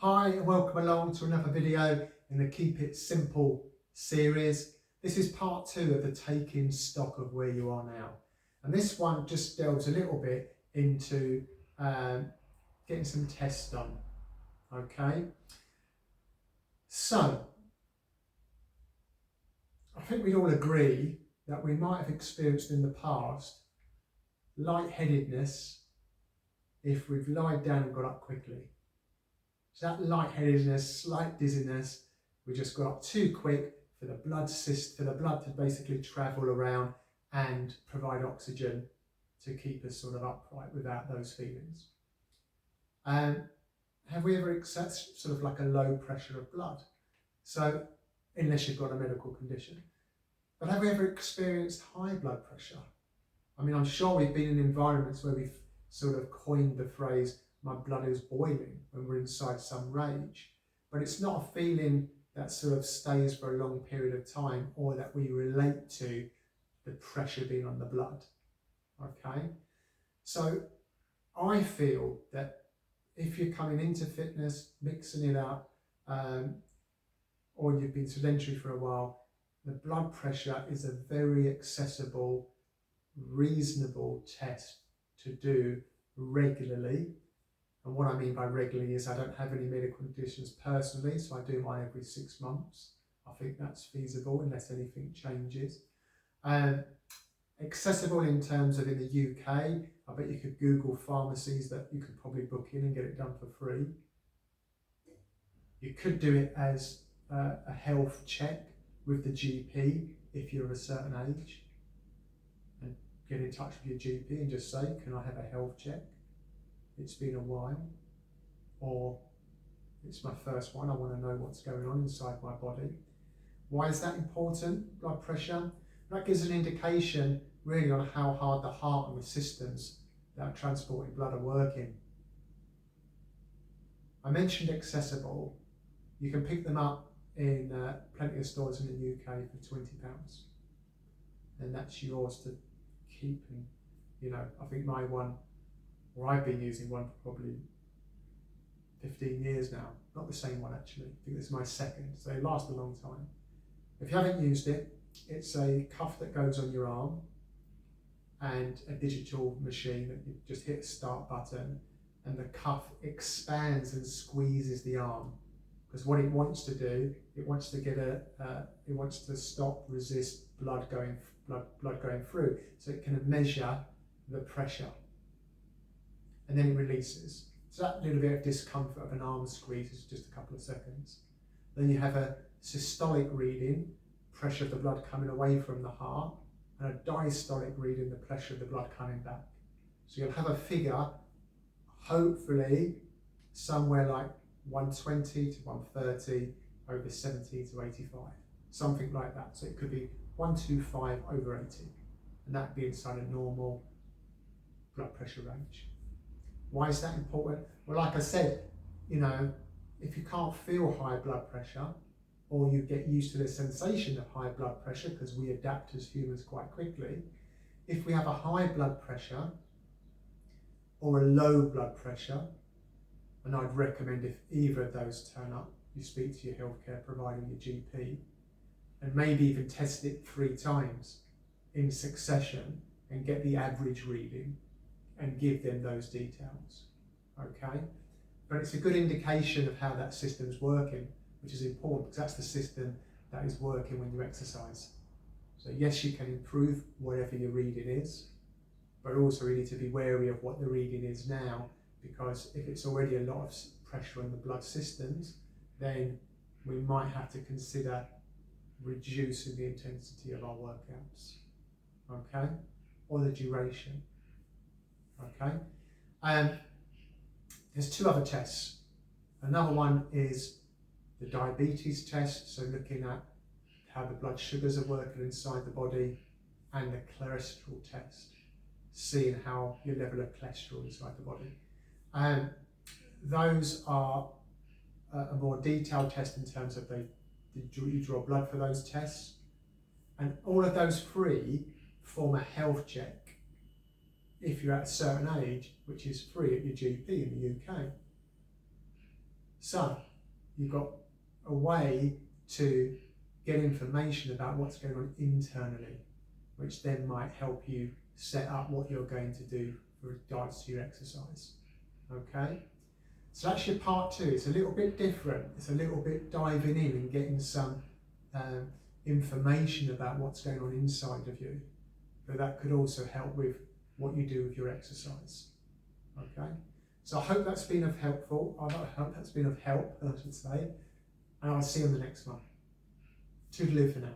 Hi and welcome along to another video in the Keep It Simple series. This is part 2 of the taking stock of where you are now. And this one just delves a little bit into getting some tests done. Okay, so I think we all agree that we might have experienced in the past lightheadedness if we've lied down and got up quickly. So that lightheadedness, slight dizziness, we just got up too quick for the blood to basically travel around and provide oxygen to keep us sort of upright without those feelings. Have we ever accessed sort of like a low pressure of blood? So, unless you've got a medical condition. But have we ever experienced high blood pressure? I mean, I'm sure we've been in environments where we've sort of coined the phrase, my blood is boiling, when we're inside some rage. But it's not a feeling that sort of stays for a long period of time or that we relate to the pressure being on the blood. Okay? So I feel that if you're coming into fitness, mixing it up, or you've been sedentary for a while, the blood pressure is a very accessible, reasonable test to do regularly. And what I mean by regularly is I don't have any medical conditions personally, so I do mine every 6 months. I think that's feasible unless anything changes. Accessible in terms of in the UK, I bet you could Google pharmacies that you could probably book in and get it done for free. You could do it as a health check with the GP if you're of a certain age, and get in touch with your GP and just say, can I have a health check? It's been a while, or it's my first one, I want to know what's going on inside my body. Why is that important? Blood pressure. That gives an indication really on how hard the heart and the systems that are transporting blood are working. I mentioned accessible. You can pick them up in plenty of stores in the UK for £20, and that's yours to keep. And I think my one, or I've been using one for probably 15 years now. Not the same one actually. I think this is my second, so they last a long time. If you haven't used it, it's a cuff that goes on your arm and a digital machine that you just hit the start button, and the cuff expands and squeezes the arm. Because what it wants to do, it wants to stop, resist blood going through, so it can measure the pressure, and then it releases. So that little bit of discomfort of an arm squeeze is just a couple of seconds. Then you have a systolic reading, pressure of the blood coming away from the heart, and a diastolic reading, the pressure of the blood coming back. So you'll have a figure, hopefully somewhere like 120 to 130 over 70 to 85, something like that. So it could be 125 over 80, and that would be inside a normal blood pressure range. Why is that important? Well, like I said, if you can't feel high blood pressure, or you get used to the sensation of high blood pressure, because we adapt as humans quite quickly, if we have a high blood pressure or a low blood pressure, and I'd recommend if either of those turn up, you speak to your healthcare provider, your GP, and maybe even test it 3 times in succession and get the average reading and give them those details, okay? But it's a good indication of how that system's working, which is important because that's the system that is working when you exercise. So yes, you can improve whatever your reading is, but also you need to be wary of what the reading is now, because if it's already a lot of pressure on the blood systems, then we might have to consider reducing the intensity of our workouts, okay? Or the duration, okay? There's 2 other tests. Another one is the diabetes test, so looking at how the blood sugars are working inside the body, and the cholesterol test, seeing how your level of cholesterol inside the body. Those are a more detailed test in terms of you draw blood for those tests, and all of those 3 form a health check if you're at a certain age, which is free at your GP in the UK. So you've got a way to get information about what's going on internally, which then might help you set up what you're going to do with regards to your exercise. Okay? So that's your part 2. It's a little bit different. It's a little bit diving in and getting some information about what's going on inside of you. But that could also help with what you do with your exercise. Okay? So I hope that's been of helpful. I hope that's been of help, I should say. And I'll see you on the next one. Toodaloo for now.